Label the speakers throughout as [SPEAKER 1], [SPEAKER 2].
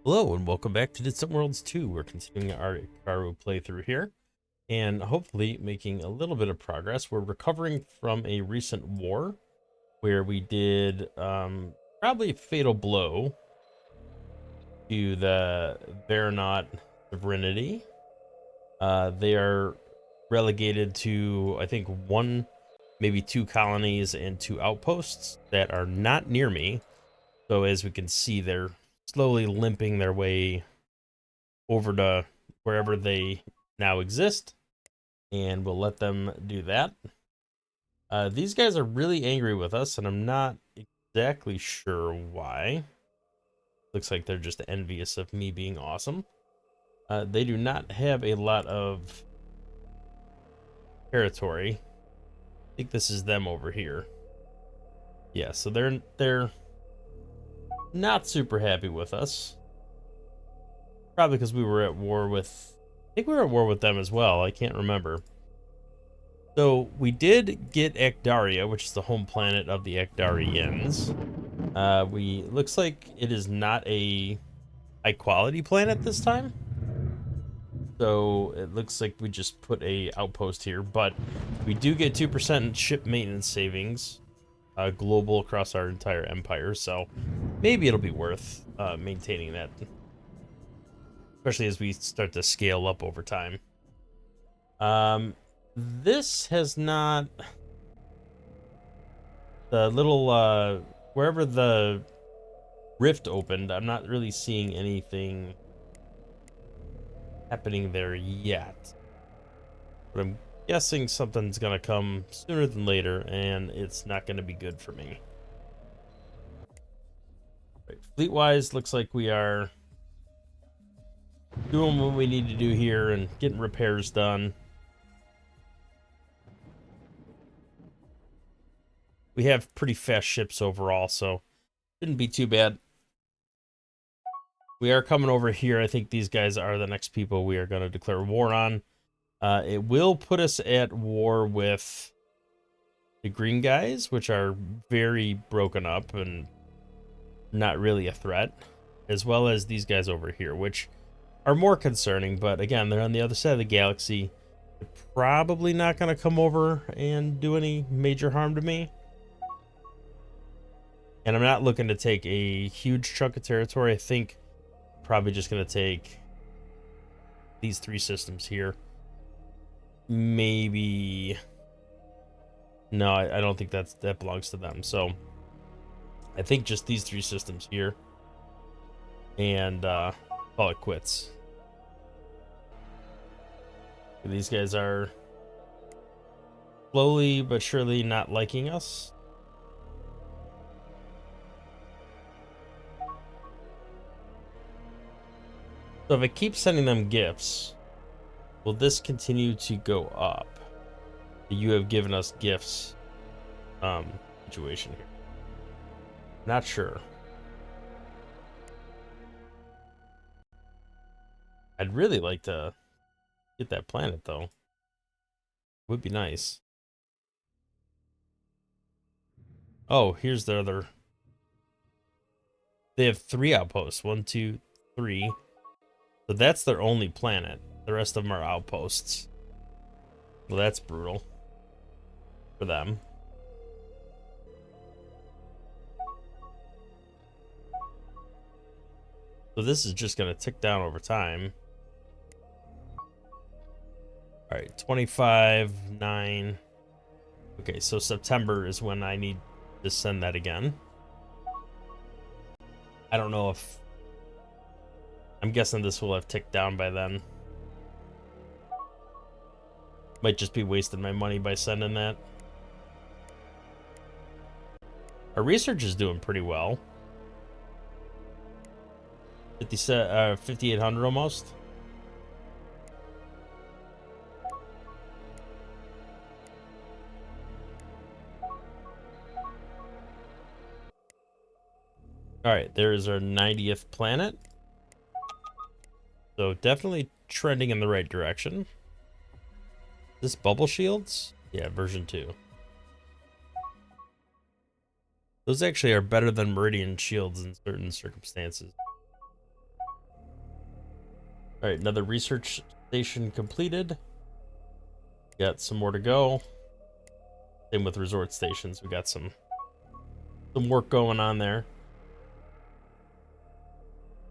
[SPEAKER 1] Hello and welcome back to Distant Worlds 2. We're continuing our Ikkuro playthrough here and hopefully making a little bit of progress. We're recovering from a recent war where we did probably a fatal blow to the Veronaut sovereignty. They are relegated to, I think, one, maybe two colonies and two outposts that are not near me. So as we can see, they're slowly limping their way over to wherever they now exist, and we'll let them do that. These guys are really angry with us, and I'm not exactly sure why. Looks like they're just envious of me being awesome. They do not have a lot of territory. I think this is them over here. Yeah, so they're not super happy with us. Probably because we were at war with... I think we were at war with them as well. I can't remember. So we did get Ekdaria, which is the home planet of the Ekdarians. Looks like it is not a high quality planet this time. So it looks like we just put a outpost here, but we do get 2% ship maintenance savings, global across our entire empire. So maybe it'll be worth maintaining that, especially as we start to scale up over time. This has not... The little, wherever the rift opened, I'm not really seeing anything happening there yet. But I'm guessing something's gonna come sooner than later, and it's not gonna be good for me. Right, fleet-wise, looks like we are doing what we need to do here and getting repairs done. We have pretty fast ships overall, so shouldn't be too bad. We are coming over here. I think these guys are the next people we are going to declare war on. It will put us at war with the green guys, which are very broken up and not really a threat, as well as these guys over here, which are more concerning. But again, they're on the other side of the galaxy. They're probably not going to come over and do any major harm to me. And I'm not looking to take a huge chunk of territory. I think probably just going to take these three systems here. Maybe... No, I don't think that belongs to them. So I think just these three systems here. And call it quits. These guys are slowly but surely not liking us. So if I keep sending them gifts, will this continue to go up? You have given us gifts situation here. Not sure. I'd really like to get that planet, though. Would be nice. Oh, here's the other. They have 3 outposts. 1, 2, 3. So that's their only planet. The rest of them are outposts. Well, that's brutal for them. So this is just going to tick down over time. All right, 25, 9. Okay, so September is when I need to send that again. I don't know if... I'm guessing this will have ticked down by then. Might just be wasting my money by sending that. Our research is doing pretty well. 5,800 almost. All right, there is our 90th planet. So definitely trending in the right direction. This bubble shields? Yeah, version 2. Those actually are better than Meridian shields in certain circumstances. All right, another research station completed. Got some more to go. Same with resort stations. We got some work going on there.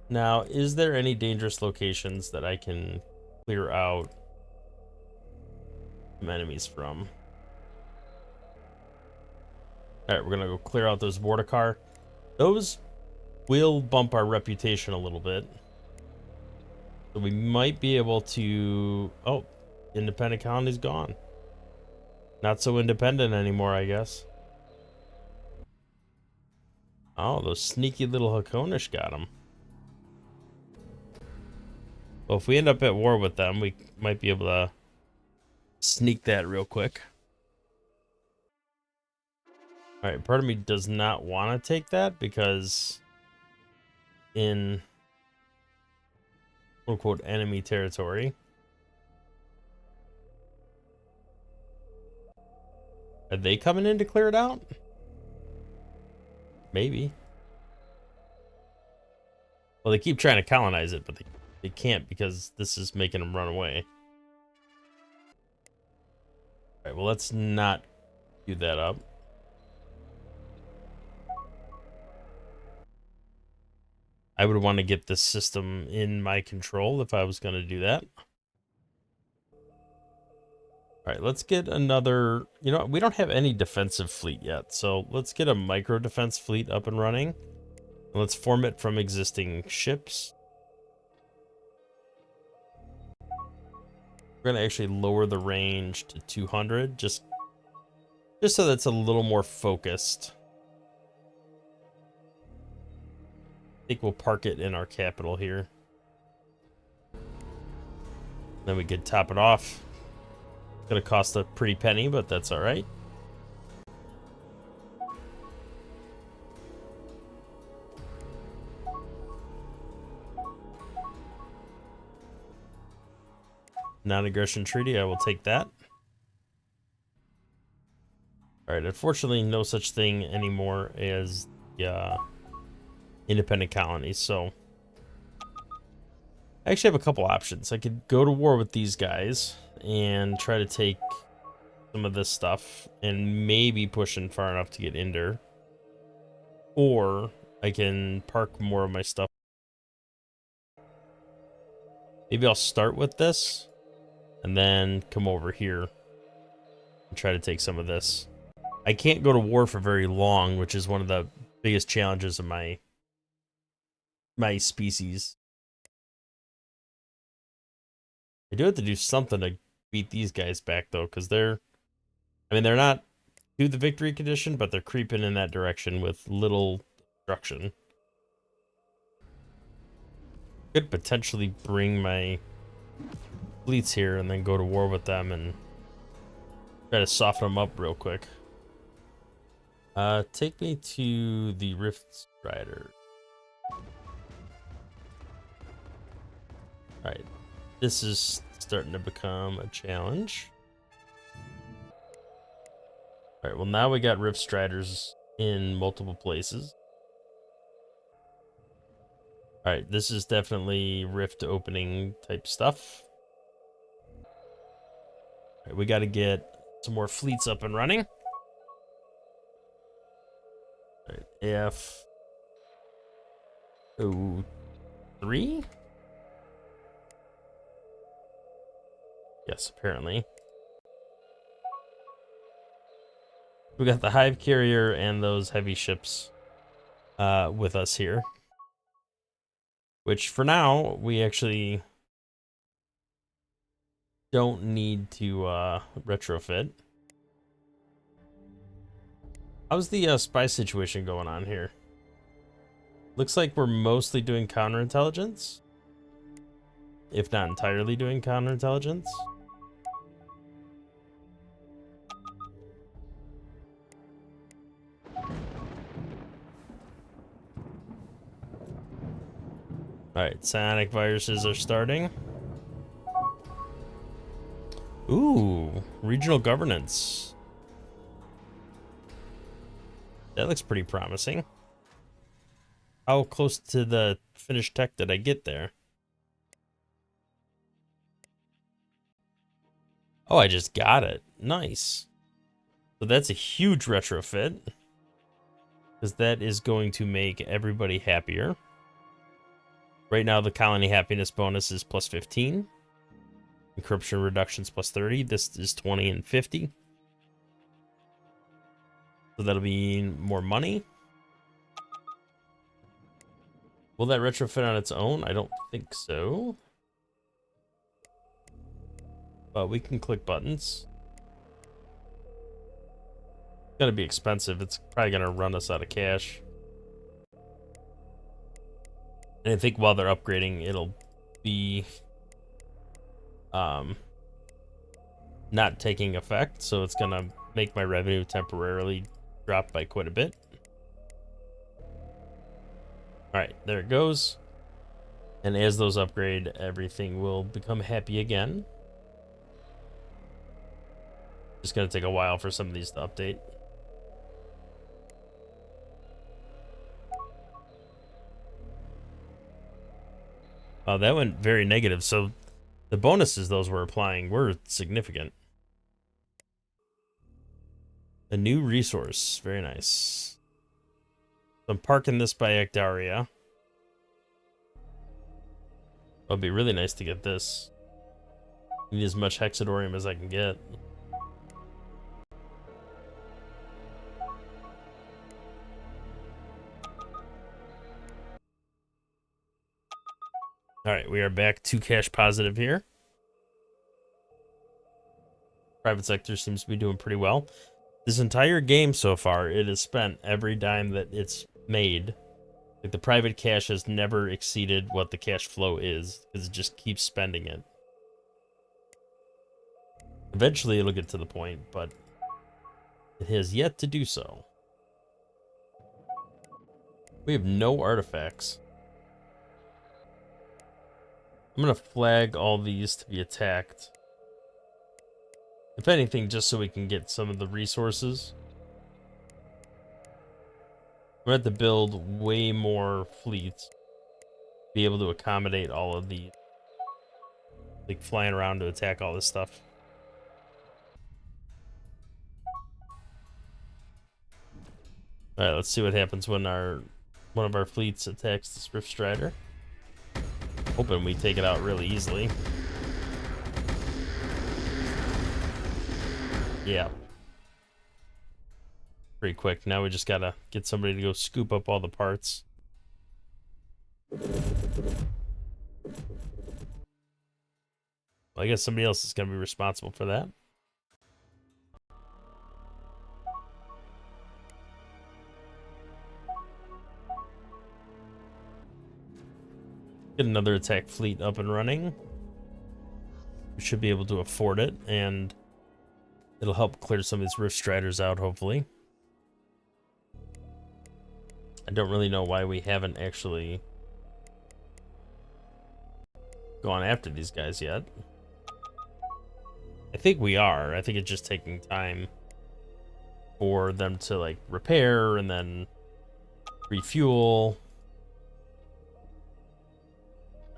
[SPEAKER 1] Now, is there any dangerous locations that I can clear out some enemies from? All right, we're gonna go clear out those border car. Those will bump our reputation a little bit. So we might be able to... Oh, independent colony's gone. Not so independent anymore, I guess. Oh, those sneaky little Hakonish got them. Well, if we end up at war with them, we might be able to sneak that real quick. All right, part of me does not want to take that because in quote-unquote enemy territory. Are they coming in to clear it out? Maybe. Well, they keep trying to colonize it, but they can't because this is making them run away. All right, well, let's not do that up. I would want to get this system in my control if I was going to do that. All right, let's get another... You know, we don't have any defensive fleet yet, so let's get a micro defense fleet up and running. And let's form it from existing ships. We're going to actually lower the range to 200, just so that's a little more focused. I think we'll park it in our capital here. Then we could top it off. It's gonna cost a pretty penny, but that's all right. Non-aggression treaty, I will take that. All right, unfortunately, no such thing anymore as independent colonies, so I actually have a couple options. I could go to war with these guys and try to take some of this stuff and maybe push in far enough to get Inder. Or I can park more of my stuff. Maybe I'll start with this and then come over here and try to take some of this. I can't go to war for very long, which is one of the biggest challenges of my species. I do have to do something to beat these guys back, though, because they're not to the victory condition, but they're creeping in that direction with little destruction. Could potentially bring my fleets here and then go to war with them and try to soften them up real quick. Take me to the Rift Strider. Alright, this is starting to become a challenge. Alright, well now we got Rift Striders in multiple places. Alright, this is definitely Rift opening type stuff. Alright, we gotta get some more fleets up and running. Alright, F03? Yes, apparently. We got the Hive Carrier and those heavy ships with us here. Which, for now, we actually don't need to retrofit. How's the spy situation going on here? Looks like we're mostly doing counterintelligence. If not entirely doing counterintelligence. Alright, psionic viruses are starting. Ooh, regional governance. That looks pretty promising. How close to the finished tech did I get there? Oh, I just got it. Nice. So that's a huge retrofit, because that is going to make everybody happier. Right now, the colony happiness bonus is plus 15. Encryption reductions plus 30. This is 20 and 50. So that'll be more money. Will that retrofit on its own? I don't think so. But we can click buttons. It's gonna be expensive. It's probably gonna run us out of cash. And I think while they're upgrading, it'll be not taking effect, so it's gonna make my revenue temporarily drop by quite a bit. All right, there it goes. And as those upgrade, everything will become happy again. Just gonna take a while for some of these to update. That went very negative. So the bonuses those were applying were significant. A new resource, very nice. So I'm parking this by Ecdaria. It'll be really nice to get this. Need as much hexadorium as I can get. All right, we are back to cash positive here. Private sector seems to be doing pretty well. This entire game so far, it has spent every dime that it's made. Like, the private cash has never exceeded what the cash flow is, because it just keeps spending it. Eventually it'll get to the point, but it has yet to do so. We have no artifacts. I'm gonna flag all these to be attacked. If anything, just so we can get some of the resources. We're gonna have to build way more fleets to be able to accommodate all of the, like, flying around to attack all this stuff. All right, let's see what happens when one of our fleets attacks this Rift Strider. Hoping we take it out really easily. Yeah. Pretty quick. Now we just gotta get somebody to go scoop up all the parts. Well, I guess somebody else is gonna be responsible for that. Get another attack fleet up and running. We should be able to afford it, and it'll help clear some of these Rift Striders out, hopefully. I don't really know why we haven't actually gone after these guys yet. I think we are. I think it's just taking time for them to, like, repair and then refuel.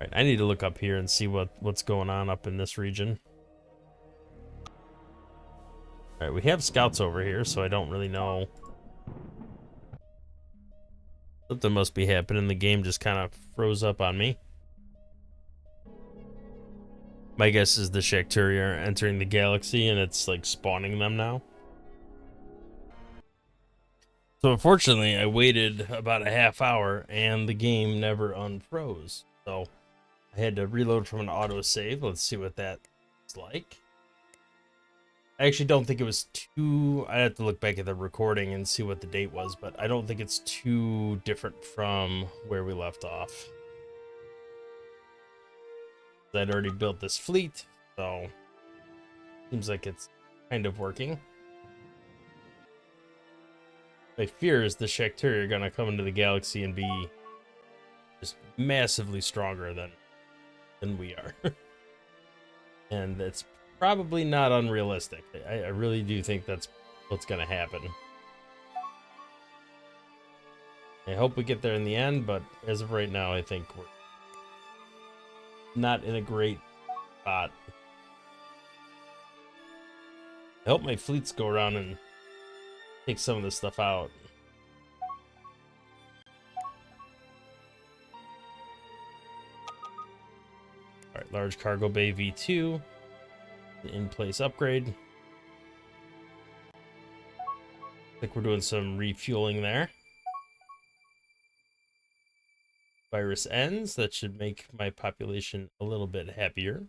[SPEAKER 1] Right, I need to look up here and see what's going on up in this region. Alright, we have scouts over here, so I don't really know. Something must be happening. The game just kind of froze up on me. My guess is the Shakturia are entering the galaxy and it's, like, spawning them now. So unfortunately, I waited about a half hour and the game never unfroze. So I had to reload from an autosave. Let's see what that's like. I actually don't think it was too... I'd have to look back at the recording and see what the date was, but I don't think it's too different from where we left off. I'd already built this fleet, so seems like it's kind of working. My fear is the Shakturia are gonna come into the galaxy and be just massively stronger than we are. And it's probably not unrealistic. I really do think that's what's gonna happen. I hope we get there in the end, but as of right now, I think we're not in a great spot. I hope my fleets go around and take some of this stuff out. Alright, large cargo bay V2. In-place upgrade. Looks like we're doing some refueling there. Virus ends. That should make my population a little bit happier.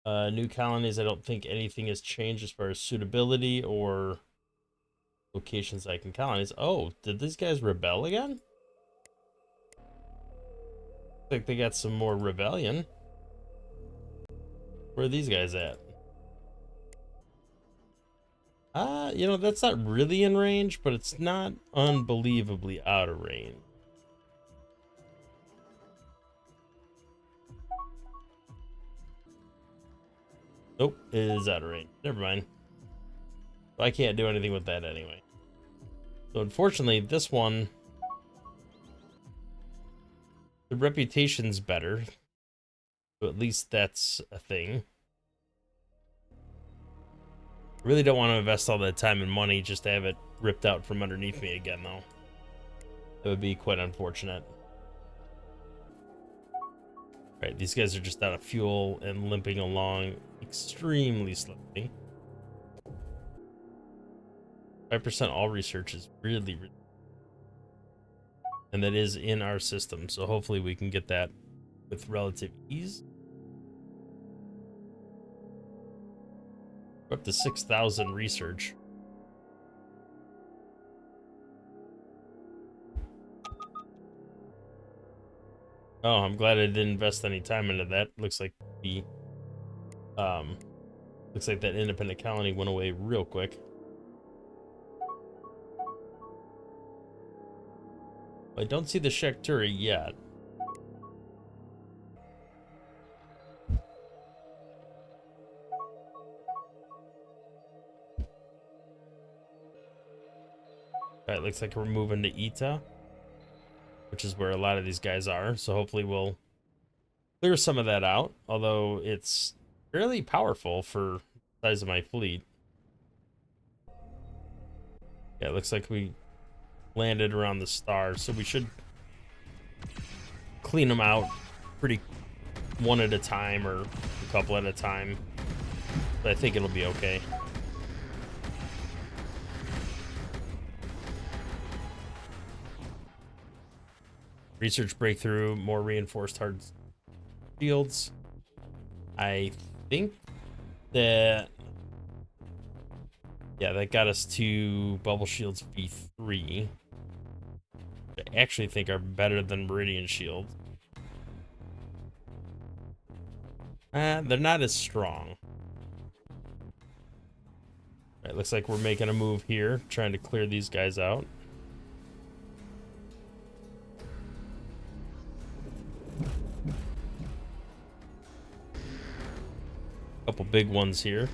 [SPEAKER 1] New colonies, I don't think anything has changed as far as suitability or locations I can colonize. Oh, did these guys rebel again? Looks like they got some more rebellion. Where are these guys at? You know, that's not really in range, but it's not unbelievably out of range. Nope, it is out of range. Never mind. I can't do anything with that anyway. So unfortunately, this one, the reputation's better. So at least that's a thing. I really don't want to invest all that time and money just to have it ripped out from underneath me again, though. That would be quite unfortunate. Right, these guys are just out of fuel and limping along extremely slowly. 5% all research is really, and that is in our system, so hopefully we can get that with relative ease. We're up to 6,000 research. Oh, I'm glad I didn't invest any time into that. Looks like the looks like that independent colony went away real quick. I don't see the Shakturi yet. Alright, looks like we're moving to Ita, which is where a lot of these guys are. So hopefully we'll clear some of that out, although it's fairly powerful for the size of my fleet. Yeah, it looks like we landed around the star, so we should clean them out pretty one at a time or a couple at a time. But I think it'll be okay. Research breakthrough, more reinforced hard shields. I think that, yeah, that got us to bubble shields V3. I actually think are better than Meridian Shield. They're not as strong. It looks like we're making a move here, trying to clear these guys out. Couple big ones here.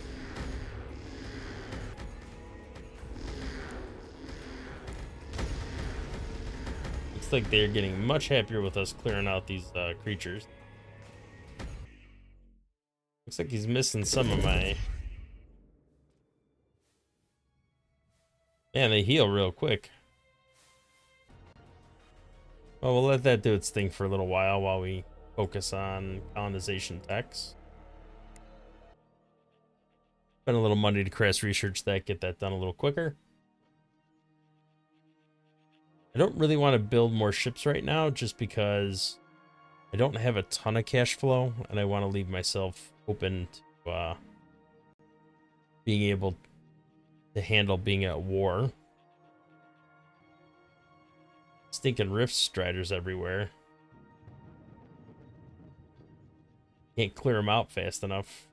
[SPEAKER 1] Looks like they're getting much happier with us clearing out these creatures. Looks like he's missing some of my... Man, they heal real quick. Well, we'll let that do its thing for a little while we focus on colonization techs. Spend a little money to crash research that, get that done a little quicker. I don't really want to build more ships right now just because I don't have a ton of cash flow and I want to leave myself open to being able to handle being at war. Stinking rift striders everywhere. Can't clear them out fast enough.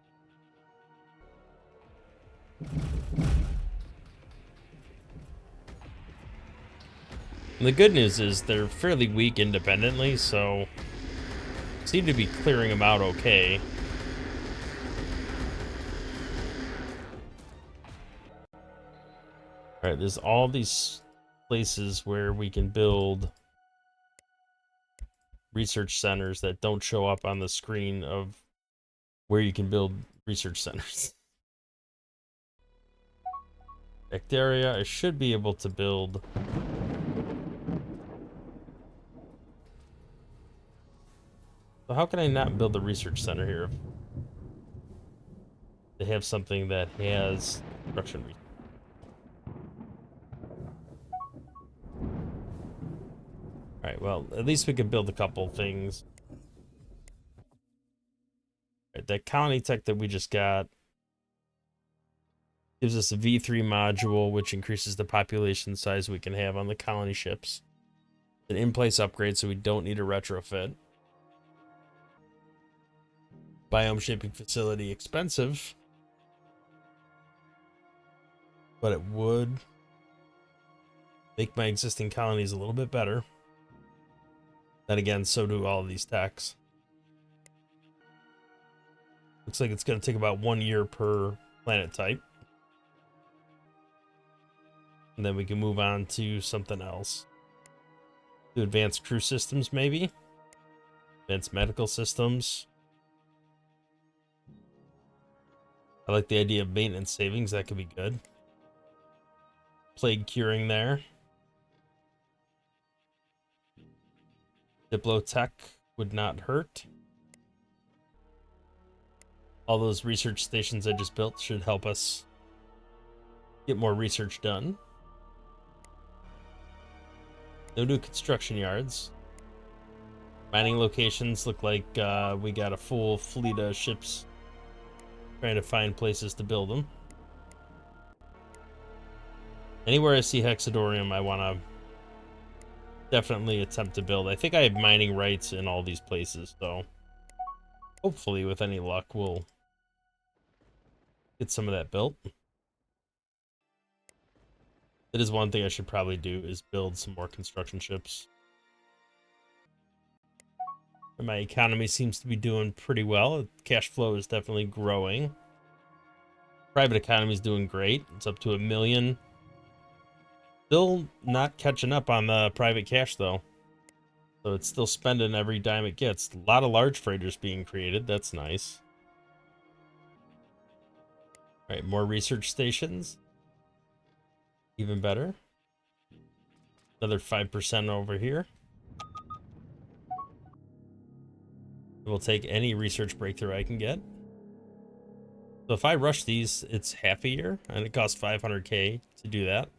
[SPEAKER 1] And the good news is they're fairly weak independently, so seem to be clearing them out okay. Alright, there's all these places where we can build research centers that don't show up on the screen of where you can build research centers. area. I should be able to build. So how can I not build the research center here if they have something that has construction research? All right, well, at least we could build a couple things. All right, that colony tech that we just got gives us a V3 module, which increases the population size we can have on the colony ships. An in-place upgrade, so we don't need a retrofit. Biome shaping facility, expensive, but it would make my existing colonies a little bit better. Then again, so do all of these techs. Looks like it's going to take about 1 year per planet type. And then we can move on to something else. To advanced crew systems, maybe? Advanced medical systems. I like the idea of maintenance savings. That could be good. Plague curing there. Diplotech would not hurt. All those research stations I just built should help us get more research done. No new construction yards. Mining locations look like we got a full fleet of ships trying to find places to build them. Anywhere I see Hexadorium, I want to definitely attempt to build. I think I have mining rights in all these places, so hopefully with any luck we'll get some of that built. That is one thing I should probably do, is build some more construction ships. And my economy seems to be doing pretty well. Cash flow is definitely growing. Private economy is doing great. It's up to 1 million. Still not catching up on the private cash though. So it's still spending every dime it gets. A lot of large freighters being created. That's nice. All right, more research stations. Even better. Another 5% over here. We'll take any research breakthrough I can get. So if I rush these, it's half a year, and it costs 500k to do that.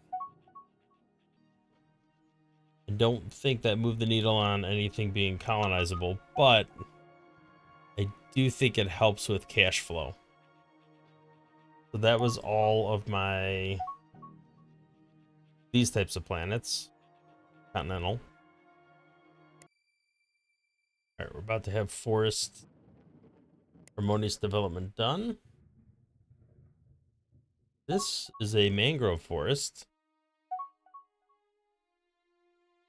[SPEAKER 1] I don't think that moved the needle on anything being colonizable, but I do think it helps with cash flow. So that was all of these types of planets. Continental. All right, we're about to have forest harmonious development done. This is a mangrove forest.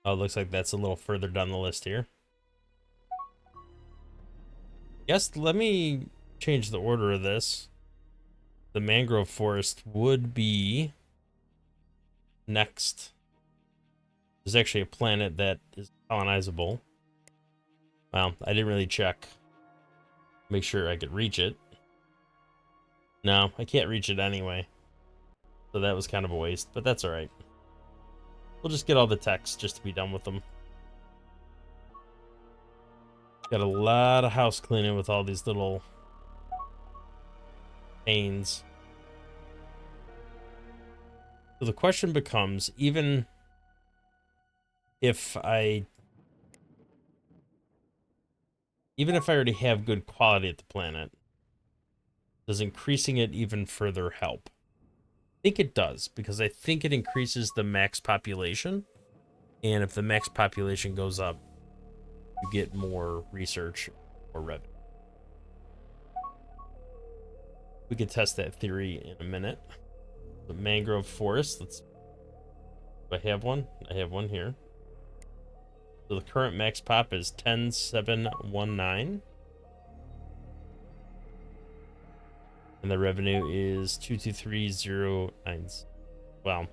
[SPEAKER 1] Oh, it looks like that's a little further down the list here. Yes, let me change the order of this. The mangrove forest would be next. There's actually a planet that is colonizable. Well, I didn't really check. Make sure I could reach it. No, I can't reach it anyway. So that was kind of a waste, but that's all right. We'll just get all the text just to be done with them. Got a lot of house cleaning with all these little panes. So the question becomes, even if I already have good quality at the planet, does increasing it even further help? I think it does, because I think it increases the max population. And if the max population goes up, you get more research or revenue. We could test that theory in a minute. The mangrove forest, do I have one? I have one here. So the current max pop is 10,719. And the revenue is 22309. Well,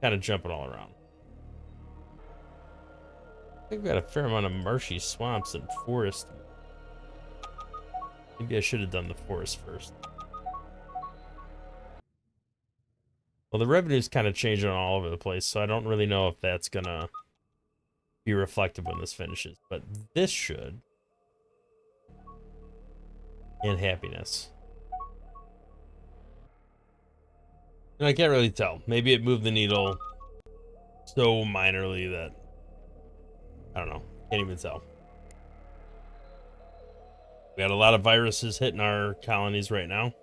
[SPEAKER 1] kind of jumping all around. I think we got a fair amount of marshy swamps and forest. Maybe I should have done the forest first. Well, the revenue's kind of changing all over the place, so I don't really know if that's gonna be reflective when this finishes, but this should. And happiness. And I can't really tell. Maybe it moved the needle so minorly that I don't know. Can't even tell. We got a lot of viruses hitting our colonies right now.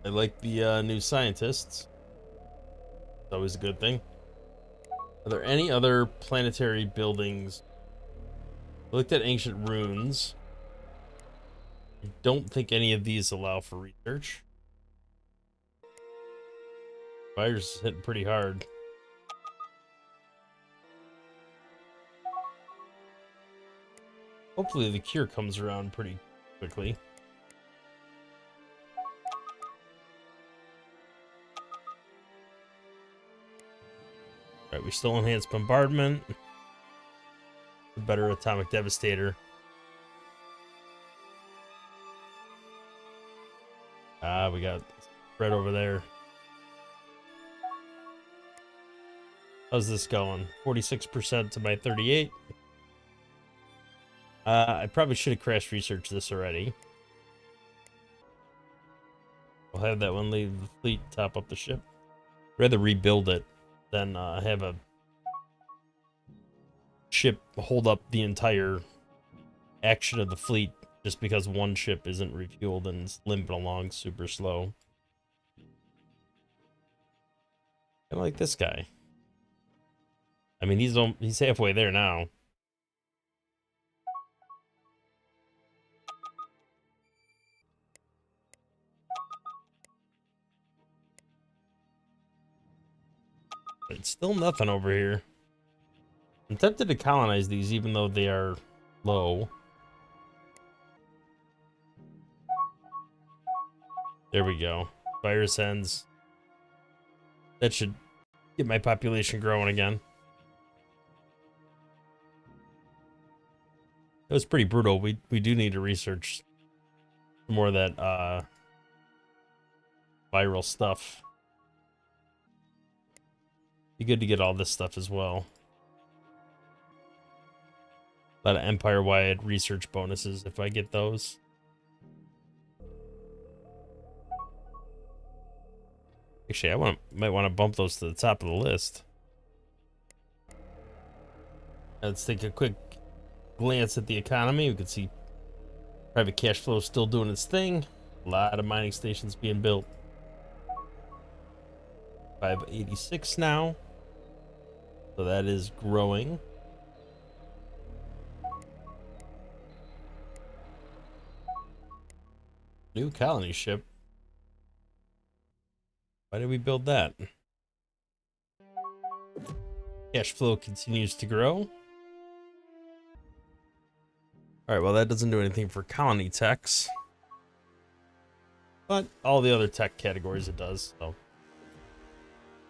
[SPEAKER 1] I like the new scientists. It's always a good thing. Are there any other planetary buildings? I looked at ancient runes. I don't think any of these allow for research. Virus is hitting pretty hard. Hopefully the cure comes around pretty quickly. Alright, we still enhance bombardment. A better atomic devastator. We got spread over there. How's this going? 46% to my 38. I probably should have crash researched this already. We'll have that one leave the fleet, top up the ship. I'd rather rebuild it than have a ship hold up the entire action of the fleet just because one ship isn't refueled and is limping along super slow. I like this guy. I mean, he's halfway there now. But it's still nothing over here. I'm tempted to colonize these even though they are low. There we go. Virus ends. That should get my population growing again. It was pretty brutal. We do need to research more of that viral stuff. Be good to get all this stuff as well. A lot of empire-wide research bonuses if I get those. Actually, might want to bump those to the top of the list. Let's take a quick glance at the economy. We can see private cash flow still doing its thing. A lot of mining stations being built. 586 now. So that is growing. New colony ship. Why did we build that? Cash flow continues to grow. Alright, well that doesn't do anything for colony techs. But all the other tech categories it does, so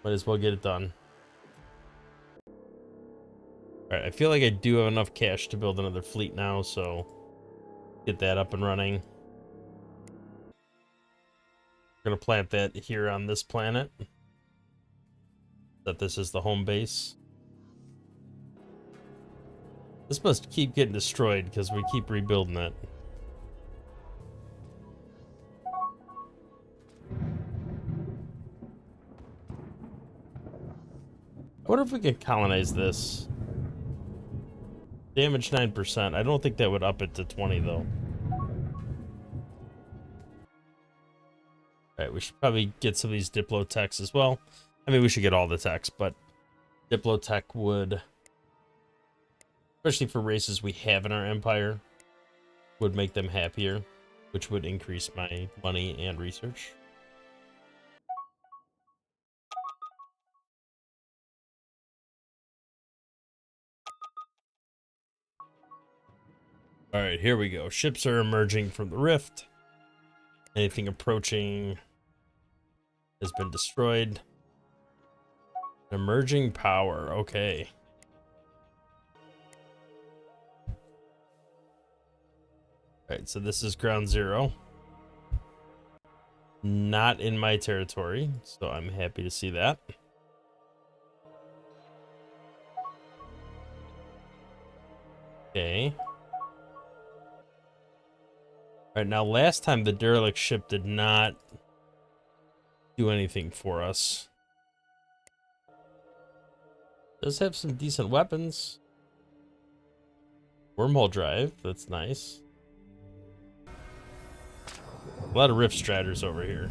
[SPEAKER 1] might as well get it done. Alright, I feel like I do have enough cash to build another fleet now, so get that up and running. We're gonna plant that here on this planet. That this is the home base. This must keep getting destroyed because we keep rebuilding it. I wonder if we can colonize this. Damage 9%. I don't think that would up it to 20 though. Alright, we should probably get some of these Diplo techs as well. I mean, we should get all the techs, but Diplo tech would, especially for races we have in our empire, would make them happier, which would increase my money and research. Alright, here we go. Ships are emerging from the rift. Anything approaching has been destroyed. Emerging power, okay. Alright, so this is ground zero. not in my territory, so I'm happy to see that. Okay. All right, now last time the derelict ship did not do anything for us. Does have some decent weapons. Wormhole drive, that's nice. A lot of rift striders over here.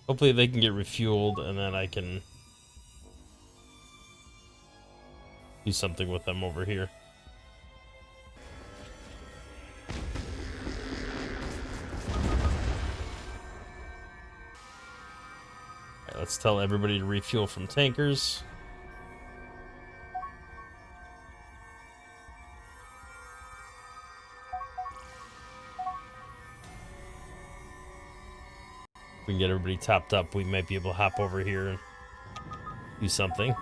[SPEAKER 1] Hopefully they can get refueled and then I can do something with them over here. All right, let's tell everybody to refuel from tankers. If we can get everybody topped up, we might be able to hop over here and do something.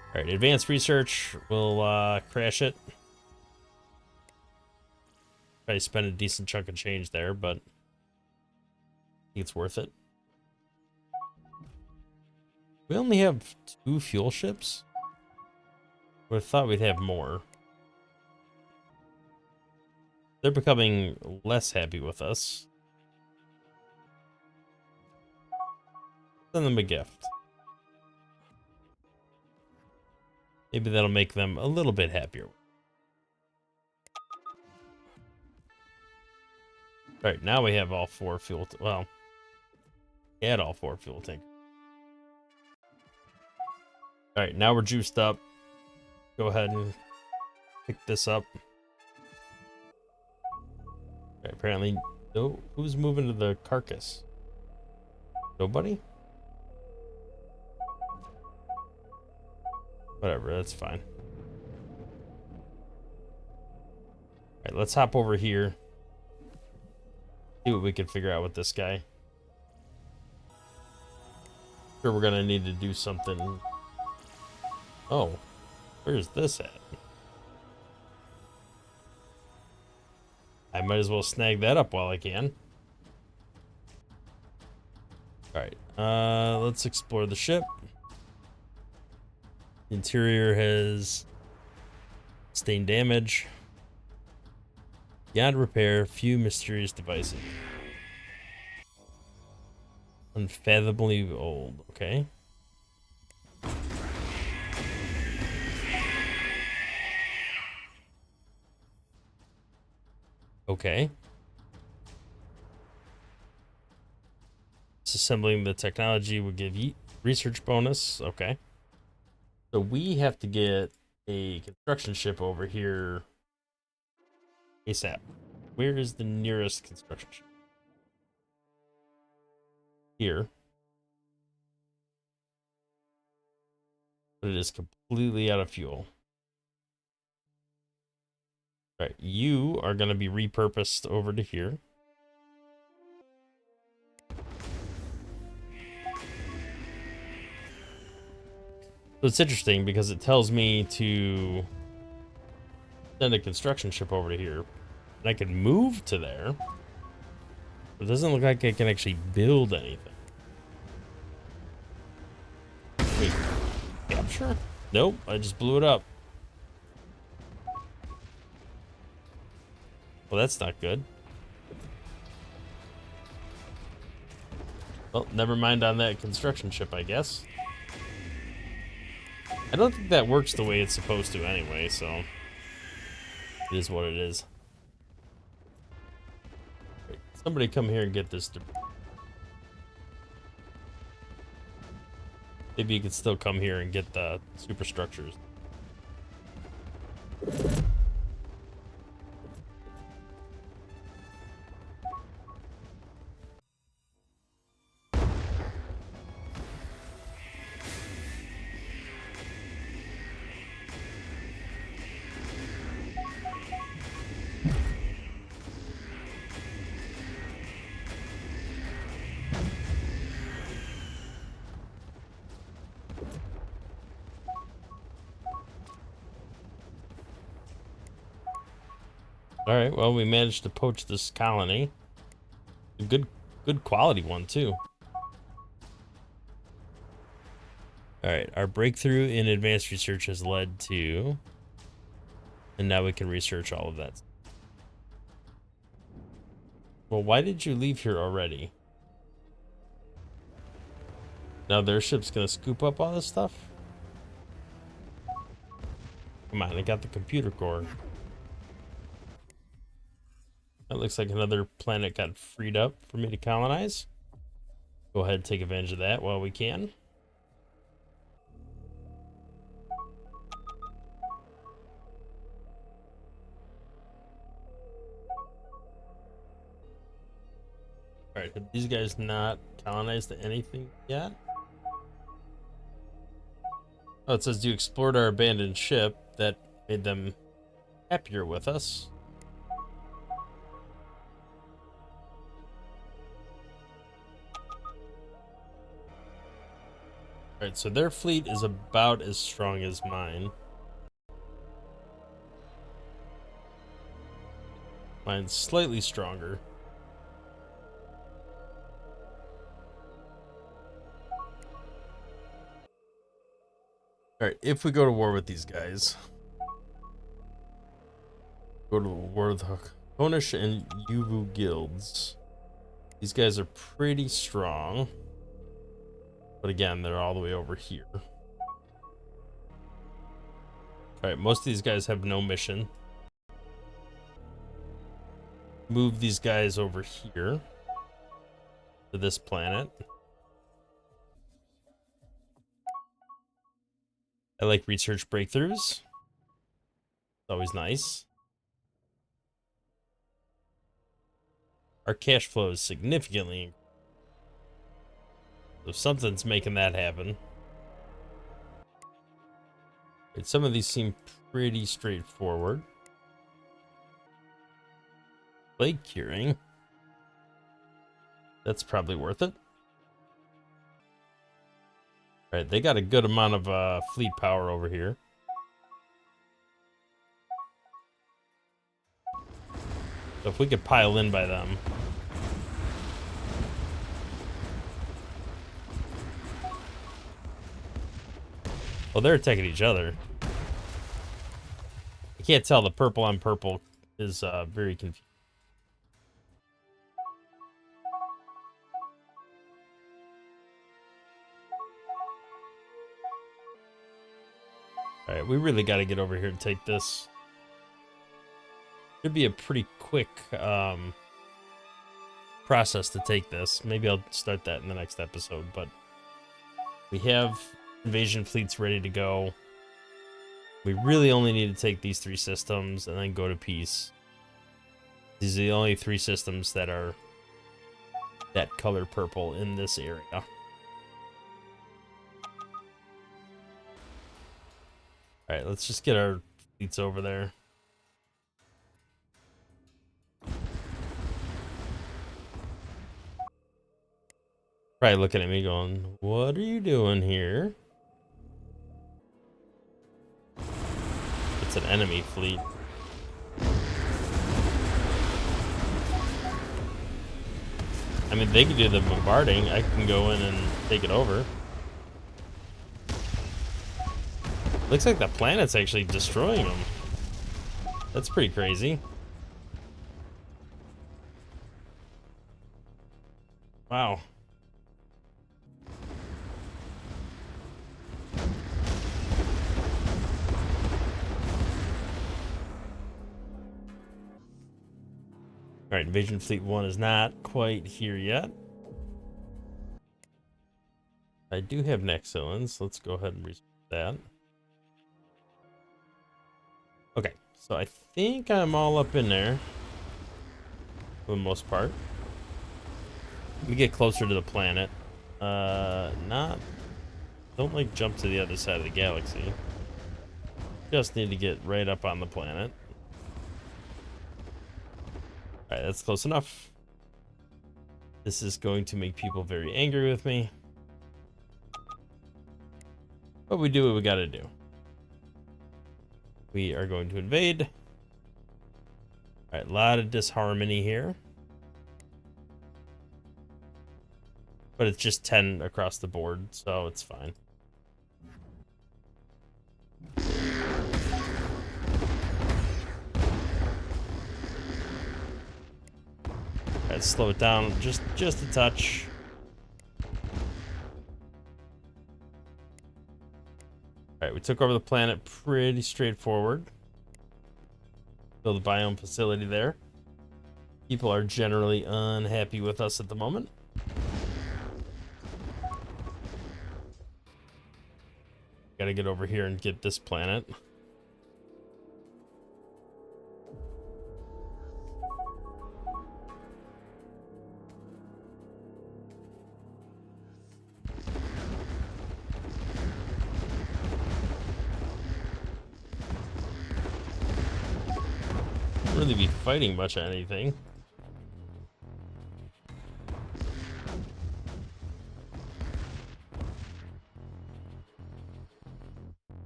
[SPEAKER 1] All right, advanced research. We'll crash it. Probably spend a decent chunk of change there, but I think it's worth it. We only have 2 fuel ships. Would have thought we'd have more. They're becoming less happy with us. Send them a gift. Maybe that'll make them a little bit happier. All right, now we have all 4 fuel. Well, add all 4 fuel tankers. All right, now we're juiced up. Go ahead and pick this up. All right, apparently, no. Who's moving to the carcass? Nobody? Whatever, that's fine. All right, let's hop over here. See what we can figure out with this guy. Sure, we're gonna need to do something. Oh, where's this at? I might as well snag that up while I can. All right, let's explore the ship. The interior has sustained damage. Beyond repair, few mysterious devices. Unfathomably old, okay. Okay. Disassembling the technology would give you research bonus, okay. So we have to get a construction ship over here ASAP. Where is the nearest construction ship? Here. But it is completely out of fuel. All right, you are going to be repurposed over to here. So it's interesting because it tells me to send a construction ship over to here. And I can move to there. But it doesn't look like I can actually build anything. Wait, capture? Nope, I just blew it up. Well, that's not good. Well, never mind on that construction ship, I guess. I don't think that works the way it's supposed to anyway, so it is what it is. Wait, somebody come here and get this. Maybe you could still come here and get the superstructures. All right, well, we managed to poach this colony. A good quality one, too. All right, our breakthrough in advanced research has led to... And now we can research all of that. Well, why did you leave here already? Now their ship's gonna scoop up all this stuff? Come on, I got the computer core. That looks like another planet got freed up for me to colonize. Go ahead and take advantage of that while we can. Alright, have these guys not colonized anything yet? Oh, it says you explored our abandoned ship. That made them happier with us. Alright, so their fleet is about as strong as mine. Mine's slightly stronger. Alright, if we go to war with these guys, go to war with the Honish and Yuvu guilds. These guys are pretty strong. But again, they're all the way over here. Alright, most of these guys have no mission. Move these guys over here to this planet. I like research breakthroughs. It's always nice. Our cash flow is significantly increased. So something's making that happen. Right, some of these seem pretty straightforward. Plague curing. That's probably worth it. All right, they got a good amount of fleet power over here. So if we could pile in by them. Well, they're attacking each other. I can't tell. The purple on purple is very confusing. All right, we really got to get over here and take this. Should be a pretty quick process to take this. Maybe I'll start that in the next episode, but we have invasion fleets ready to go. We really only need to take these 3 systems and then go to peace. These are the only 3 systems that are that color purple in this area. All right, let's just get our fleets over there. Probably looking at me going, what are you doing here? It's an enemy fleet. I mean, they can do the bombarding. I can go in and take it over. Looks like the planet's actually destroying them. That's pretty crazy. Wow. Alright, Invasion Fleet 1 is not quite here yet. I do have Nexillans. Let's go ahead and research that. Okay, so I think I'm all up in there for the most part. Let me get closer to the planet. Don't like jump to the other side of the galaxy. Just need to get right up on the planet. Alright, that's close enough. This is going to make people very angry with me. But we do what we gotta do. We are going to invade. All right, a lot of disharmony here. But it's just 10 across the board, so it's fine. Let's slow it down just a touch. Alright, we took over the planet pretty straightforward. Build a biome facility there. People are generally unhappy with us at the moment. Gotta get over here and get this planet. Really be fighting much of anything.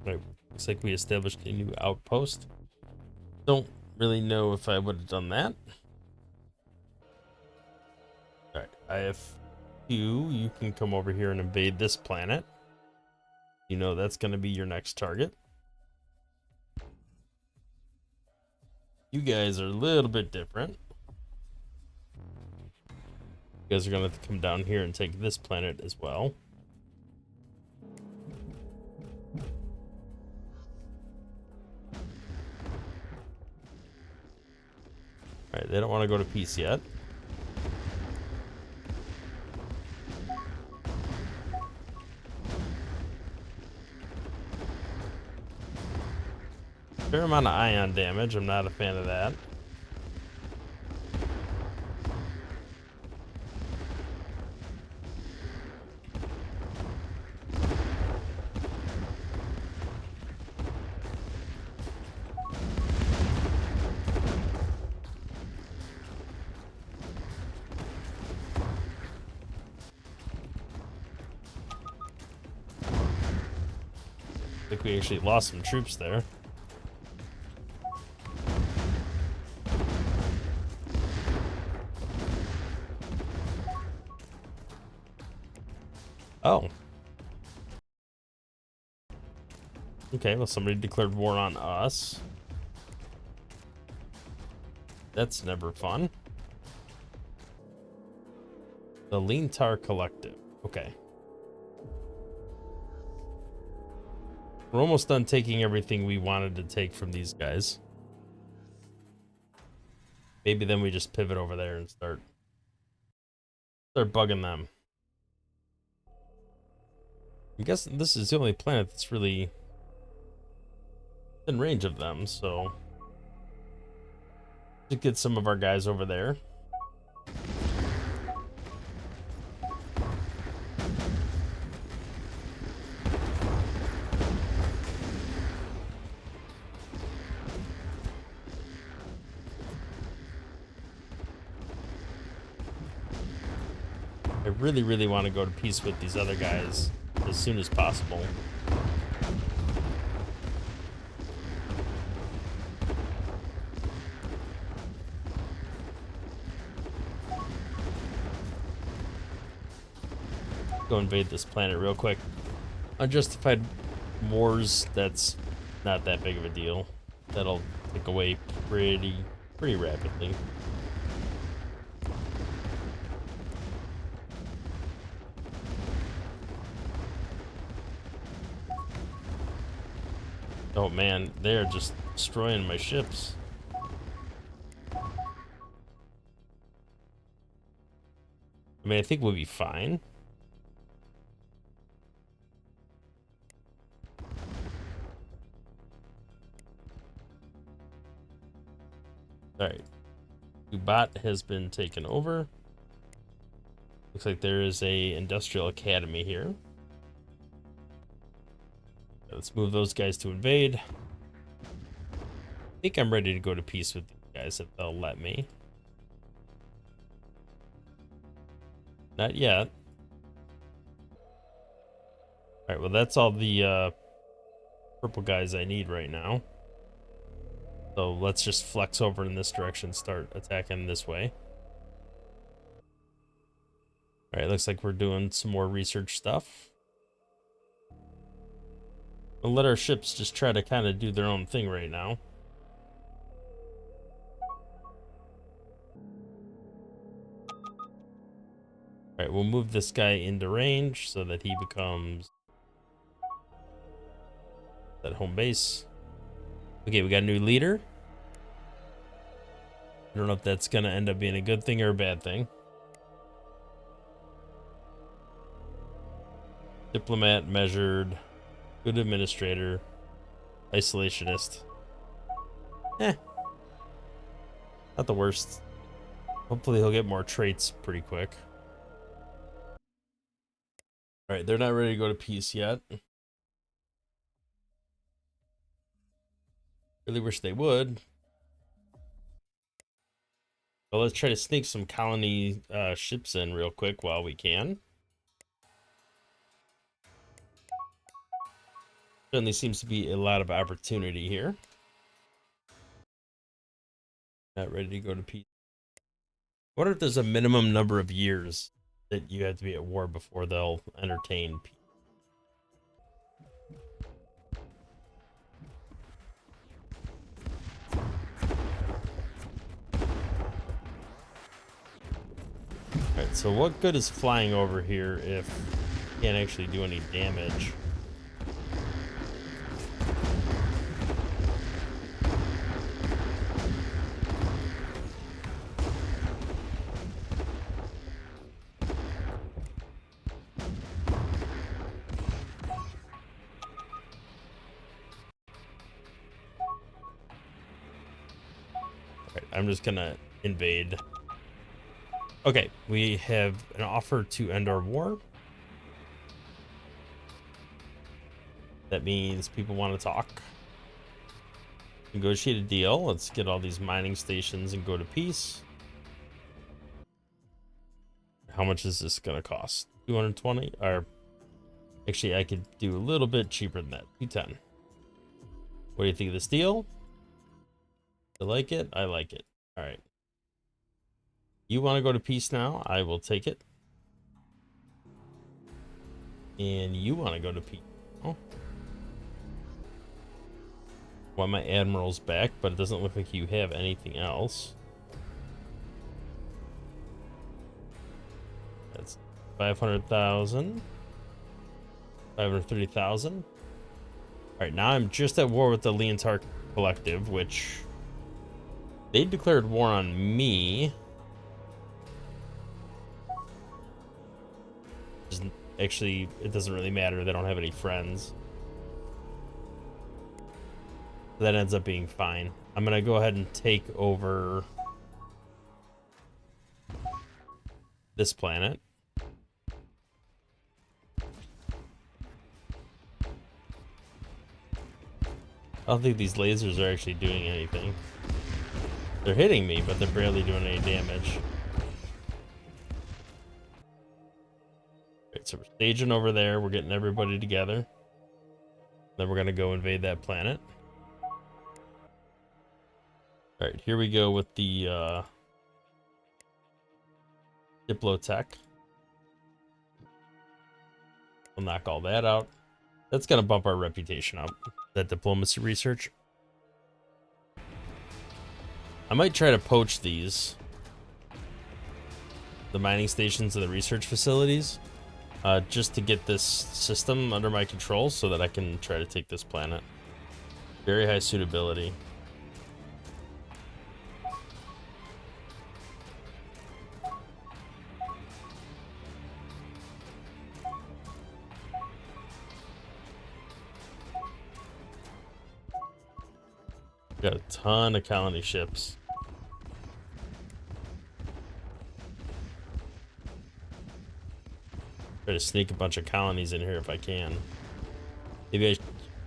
[SPEAKER 1] Right, looks like we established a new outpost. Don't really know if I would have done that. Alright, I have you can come over here and invade this planet. You know that's going to be your next target. You guys are a little bit different. You guys are going to have to come down here and take this planet as well. Alright, they don't want to go to peace yet. Fair amount of ion damage. I'm not a fan of that. I think we actually lost some troops there. Oh. Okay, well, somebody declared war on us. That's never fun. The Leantar Collective. Okay. We're almost done taking everything we wanted to take from these guys. Maybe then we just pivot over there and start bugging them. I'm guessing this is the only planet that's really in range of them, so to get some of our guys over there. I really want to go to peace with these other guys as soon as possible. Go invade this planet real quick. Unjustified wars, that's not that big of a deal. That'll tick away pretty rapidly. Oh man, they're just destroying my ships. I mean, I think we'll be fine. Alright. Ubat has been taken over. Looks like there is a industrial academy here. Let's move those guys to invade. I think I'm ready to go to peace with these guys if they'll let me. Not yet. Alright, well that's all the purple guys I need right now. So let's just flex over in this direction, start attacking this way. All right, looks like we're doing some more research stuff. We'll let our ships just try to kind of do their own thing right now. All right, we'll move this guy into range so that he becomes that home base. Okay, we got a new leader. I don't know if that's gonna end up being a good thing or a bad thing. Diplomat, measured, good administrator, isolationist. Not the worst. Hopefully he'll get more traits pretty quick. All right, they're not ready to go to peace yet. Really wish they would. Well, let's try to sneak some colony ships in real quick while we can. Certainly seems to be a lot of opportunity here. Not ready to go to peace. I wonder if there's a minimum number of years that you have to be at war before they'll entertain peace. Alright, so what good is flying over here if you can't actually do any damage? Alright, I'm just gonna invade. Okay, we have an offer to end our war. That means people want to talk. Negotiate a deal. Let's get all these mining stations and go to peace. How much is this gonna cost? 220? Or actually, I could do a little bit cheaper than that. 210. What do you think of this deal? You like it? I like it. All right. You want to go to peace now? I will take it. And you want to go to peace? Oh. Want my admirals back, but it doesn't look like you have anything else. That's 500,000. 530,000. All right, now I'm just at war with the Leontar Collective, which they declared war on me. Actually, it doesn't really matter. They don't have any friends. That ends up being fine. I'm gonna go ahead and take over this planet. I don't think these lasers are actually doing anything. They're hitting me, but they're barely doing any damage. Right, so we're staging over there. We're getting everybody together. Then we're gonna go invade that planet. All right, here we go with the Diplotech. We'll knock all that out. That's gonna bump our reputation up. That diplomacy research. I might try to poach these. The mining stations and the research facilities. Just to get this system under my control so that I can try to take this planet. Very high suitability. Got a ton of colony ships. Try to sneak a bunch of colonies in here if I can. Maybe I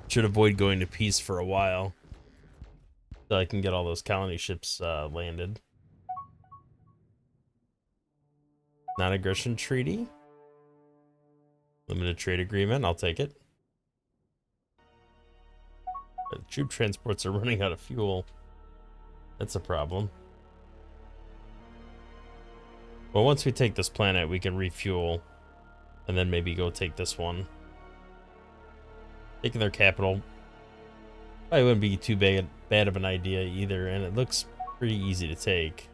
[SPEAKER 1] should avoid going to peace for a while, so I can get all those colony ships landed. Non-aggression treaty. Limited trade agreement. I'll take it. Troop transports are running out of fuel. That's a problem. Well, once we take this planet, we can refuel and then maybe go take this one. Taking their capital probably wouldn't be too bad of an idea either, and it looks pretty easy to take.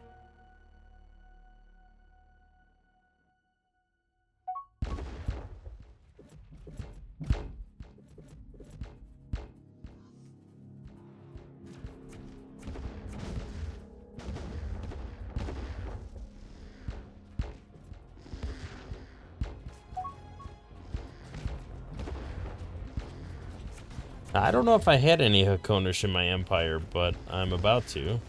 [SPEAKER 1] I don't know if I had any Hakonish in my empire, but I'm about to.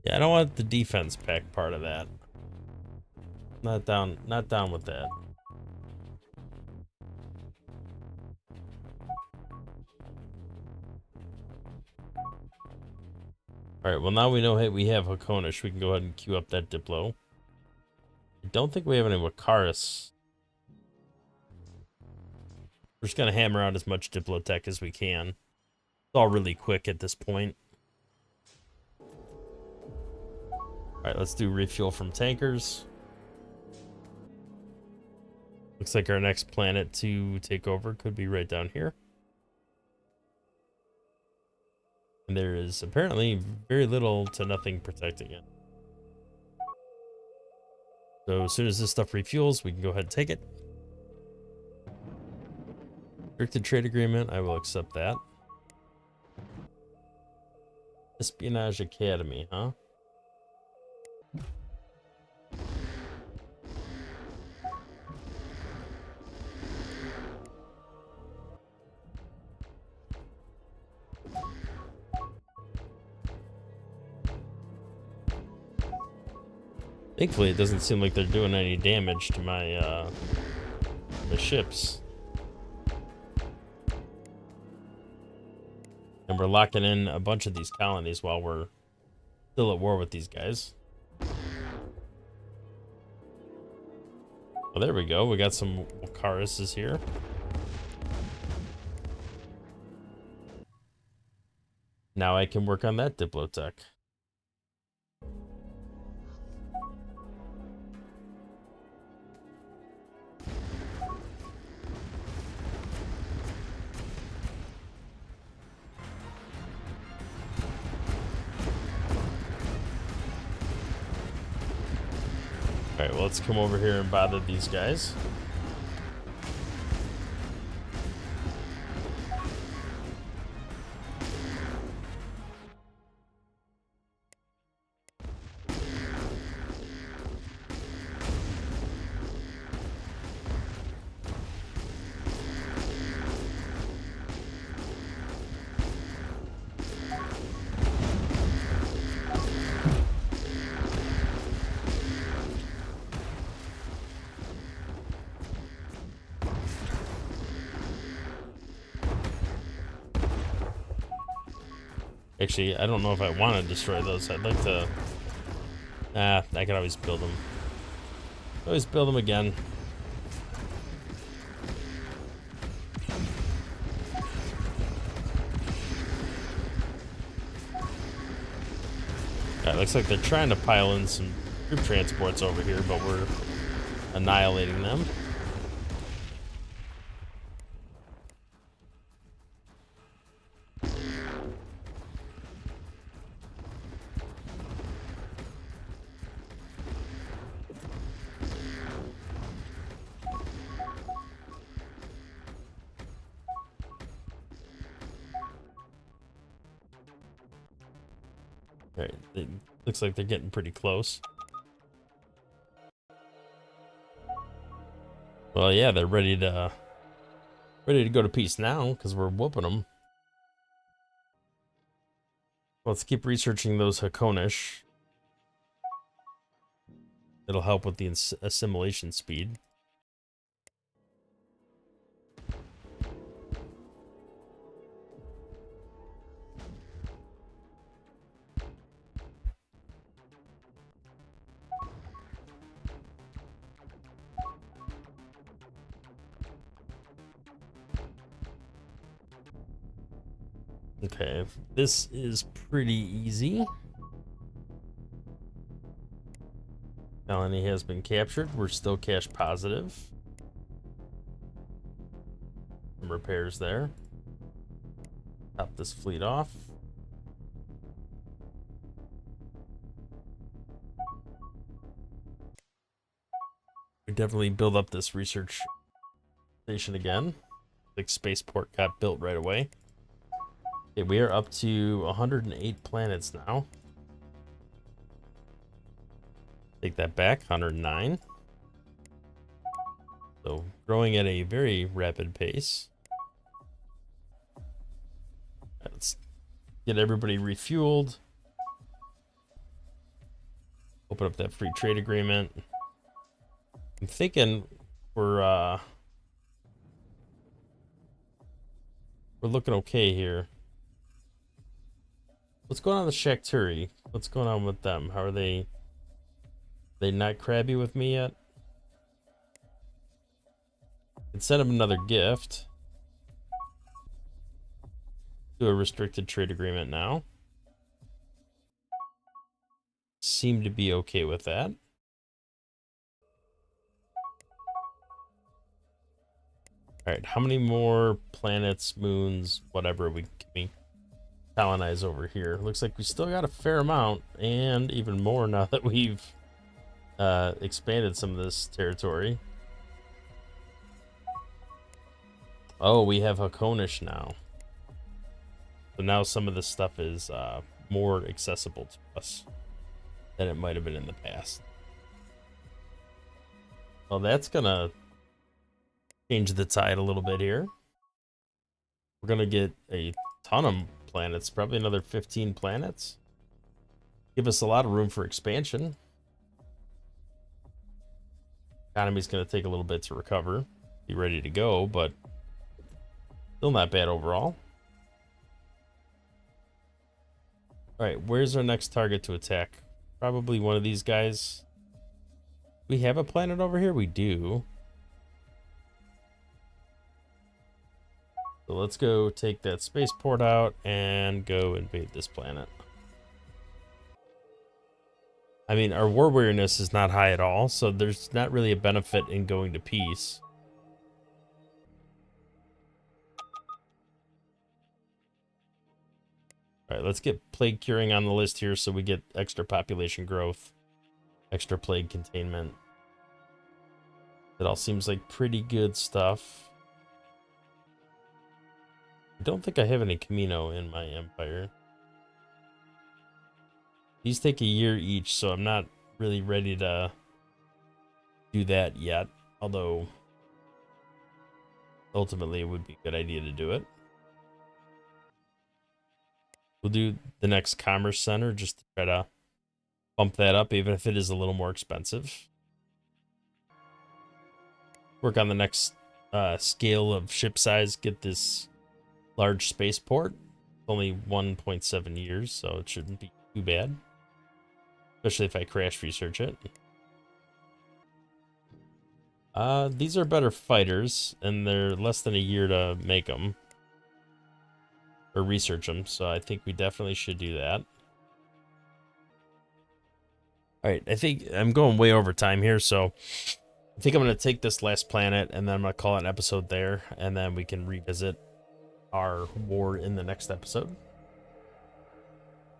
[SPEAKER 1] Yeah, I don't want the defense pack part of that. Not down with that. Alright, well now we know hey, we have Hakonish. We can go ahead and queue up that Diplo. I don't think we have any Wakaris. We're just gonna hammer out as much Diplotech as we can. It's all really quick at this point. Alright, let's do refuel from tankers. Looks like our next planet to take over could be right down here. And there is apparently very little to nothing protecting it. So as soon as this stuff refuels, we can go ahead and take it. Restricted trade agreement, I will accept that. Espionage Academy, huh? Thankfully, it doesn't seem like they're doing any damage to my my ships. And we're locking in a bunch of these colonies while we're still at war with these guys. Well, there we go. We got some Wakarises here. Now I can work on that Diplotech. Alright, well, let's come over here and bother these guys. Actually, I don't know if I want to destroy those. I'd like to... I can always build them. Always build them again. Alright, looks like they're trying to pile in some troop transports over here, but we're annihilating them. Alright, it looks like they're getting pretty close. Well, yeah, they're ready to Ready to go to peace now because we're whooping them. Let's keep researching those Hakonish. It'll help with the assimilation speed. Okay, this is pretty easy. Colony has been captured. We're still cash positive. Some repairs there. Top this fleet off. We definitely build up this research station again. Big spaceport got built right away. Okay, we are up to 108 planets now. Take that back, 109. So growing at a very rapid pace. Let's get everybody refueled. Open up that free trade agreement. I'm thinking we're looking okay here. What's going on with Shakturi? What's going on with them? How are they? They not crabby with me yet? Can send them another gift. Do a restricted trade agreement now. Seem to be okay with that. All right, how many more planets, moons, whatever can we colonize over here? Looks like we still got a fair amount, and even more now that we've expanded some of this territory. Oh, we have Hakonish now. So now some of this stuff is more accessible to us than it might have been in the past. Well, that's gonna change the tide a little bit here. We're gonna get a ton of planets, probably another 15 planets. Give us a lot of room for expansion. Economy's gonna take a little bit to recover, be ready to go, but still not bad overall. All right, where's our next target to attack? Probably one of these guys. We have a planet over here? We do. So let's go take that spaceport out and go invade this planet. I mean, our war weariness is not high at all, so there's not really a benefit in going to peace. All right, let's get plague curing on the list here so we get extra population growth, extra plague containment. It all seems like pretty good stuff. I don't think I have any Camino in my empire. These take a year each, so I'm not really ready to do that yet. Although, ultimately, it would be a good idea to do it. We'll do the next commerce center just to try to bump that up, even if it is a little more expensive. Work on the next scale of ship size, get this large spaceport. It's only 1.7 years, so it shouldn't be too bad. Especially if I crash research it. These are better fighters, and they're less than a year to make them. Or research them, so I think we definitely should do that. Alright, I think I'm going way over time here, so I think I'm going to take this last planet, and then I'm going to call it an episode there, and then we can revisit our war in the next episode.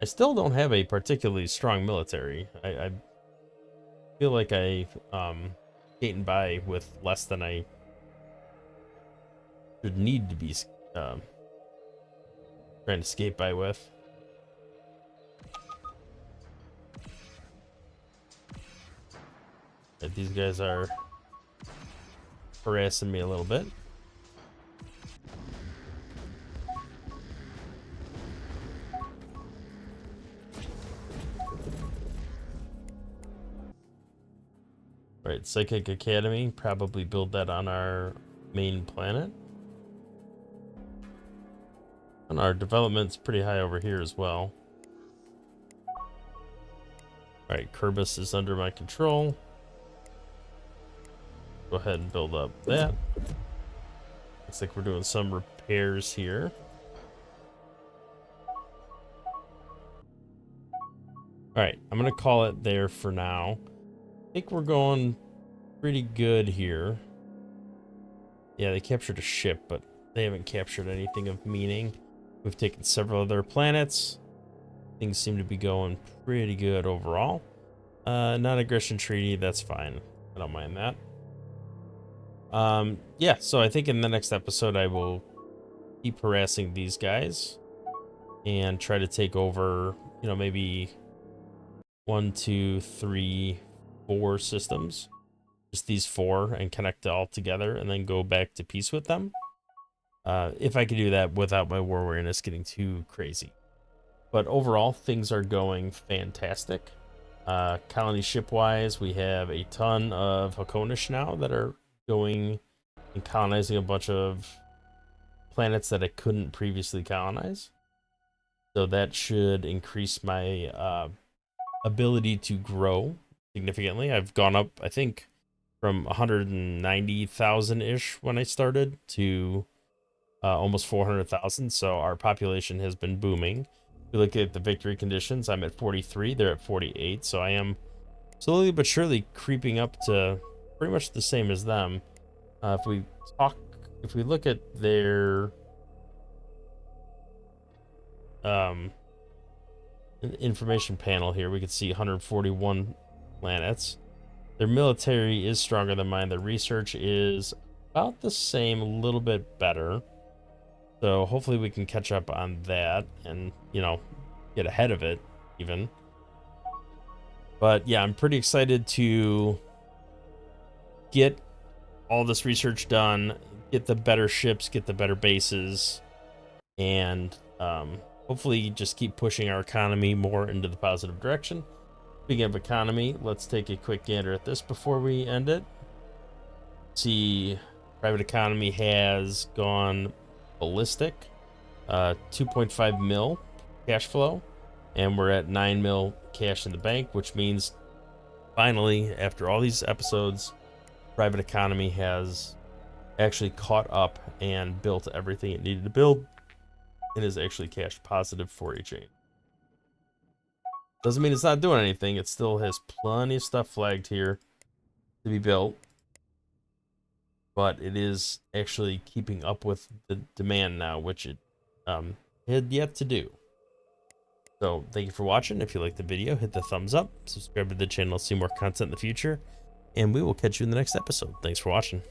[SPEAKER 1] I still don't have a particularly strong military. I feel like I skating by with less than I should need to be trying to skate by with. Right, these guys are harassing me a little bit. Right, Psychic Academy, probably build that on our main planet. And our development's pretty high over here as well. Alright, Kerbis is under my control. Go ahead and build up that. Looks like we're doing some repairs here. Alright, I'm gonna call it there for now. I think we're going pretty good here. Yeah, they captured a ship, but they haven't captured anything of meaning. We've taken several of their planets. Things seem to be going pretty good overall. Non-aggression treaty, that's fine. I don't mind that. Yeah, so I think in the next episode I will keep harassing these guys and try to take over, you know, maybe 1, 2, 3, 4 systems. Just these 4 and connect it all together and then go back to peace with them. If I could do that without my war awareness getting too crazy. But overall, things are going fantastic. Colony ship-wise, we have a ton of Hakonish now that are going and colonizing a bunch of planets that I couldn't previously colonize. So that should increase my ability to grow significantly. I've gone up, I think, from 190,000-ish when I started to almost 400,000. So our population has been booming. If we look at the victory conditions, I'm at 43, they're at 48. So I am slowly but surely creeping up to pretty much the same as them. If we look at their information panel here, we can see 141 planets. Their military is stronger than mine. Their research is about the same, a little bit better. So hopefully we can catch up on that and, you know, get ahead of it even. But yeah, I'm pretty excited to get all this research done, get the better ships, get the better bases, and hopefully just keep pushing our economy more into the positive direction. Speaking of economy, let's take a quick gander at this before we end it. See, private economy has gone ballistic. 2.5 mil cash flow, and we're at 9 mil cash in the bank, which means finally, after all these episodes, private economy has actually caught up and built everything it needed to build and is actually cash positive for a change. Doesn't mean it's not doing anything. It still has plenty of stuff flagged here to be built, but it is actually keeping up with the demand now, which it had yet to do. So thank you for watching. If you liked the video, hit the thumbs up, subscribe to the channel to see more content in the future, and we will catch you in the next episode. Thanks for watching.